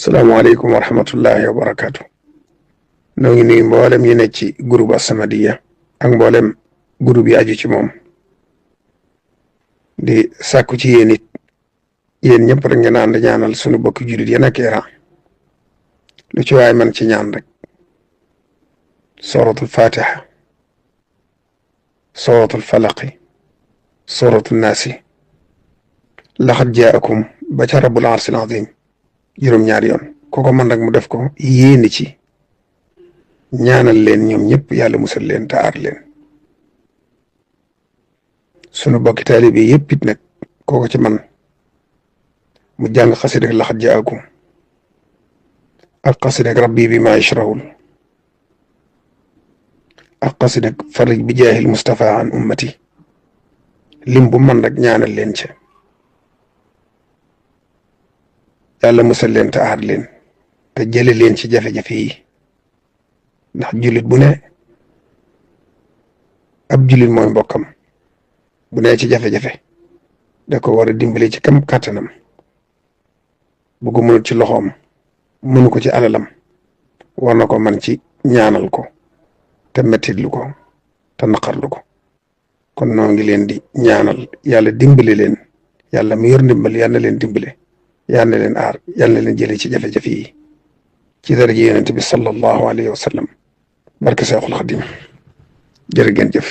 salaamaaleykum wa rahmatullahi wa barakaatu. noo ngi nuyu mboolem yi nekk ci groupe As-Samadiyya ak mboolem groupe yi aju ci moom di sàkku ci yéen it yéen ñëpp rek ngeen ànd ñaanal sunu bokki jullit yi nekk Iran lu ci waay man ci ñaan rek suratul fatiha suratul falaqi suratul naasi laqad jaakum ba ca rabbul arsil azim juróom-ñaari yoon kooko man rek mu def ko yéeni ci ñaanal leen ñoom ñëpp yàlla musal leen te aar leen sunu bokki taalibe yëpp it nag kooko ci man mu jàng xasida laqad jaakum ak xasida rabbi bi maa yashrahul ak xasida farij bi jaahil Mustafa an ummati lim bu man rek ñaanal leen ca yàlla musal leen te aar leen te jële leen ci jafe-jafe yi ndax jullit bu ne ab jullit mooy mbokkam bu ne ci jafe-jafe da ko war a dimbali ci kam kàttanam bu ko mënut ci loxoom mënu ko ci alalam war na ko man ci ñaanal ko te mettitlu ko te naqarlu ko kon noo ngi leen di ñaanal yàlla dimbali leen yàlla mu yor ndimbal yàlla na leen dimbale yàlla na leen aar yàlla na leen jëlee ci jafe-jafe yi ci daraja yonent bi sallallahu alayhi wa sallam barke Seexul Xadim jërë ngeen jëf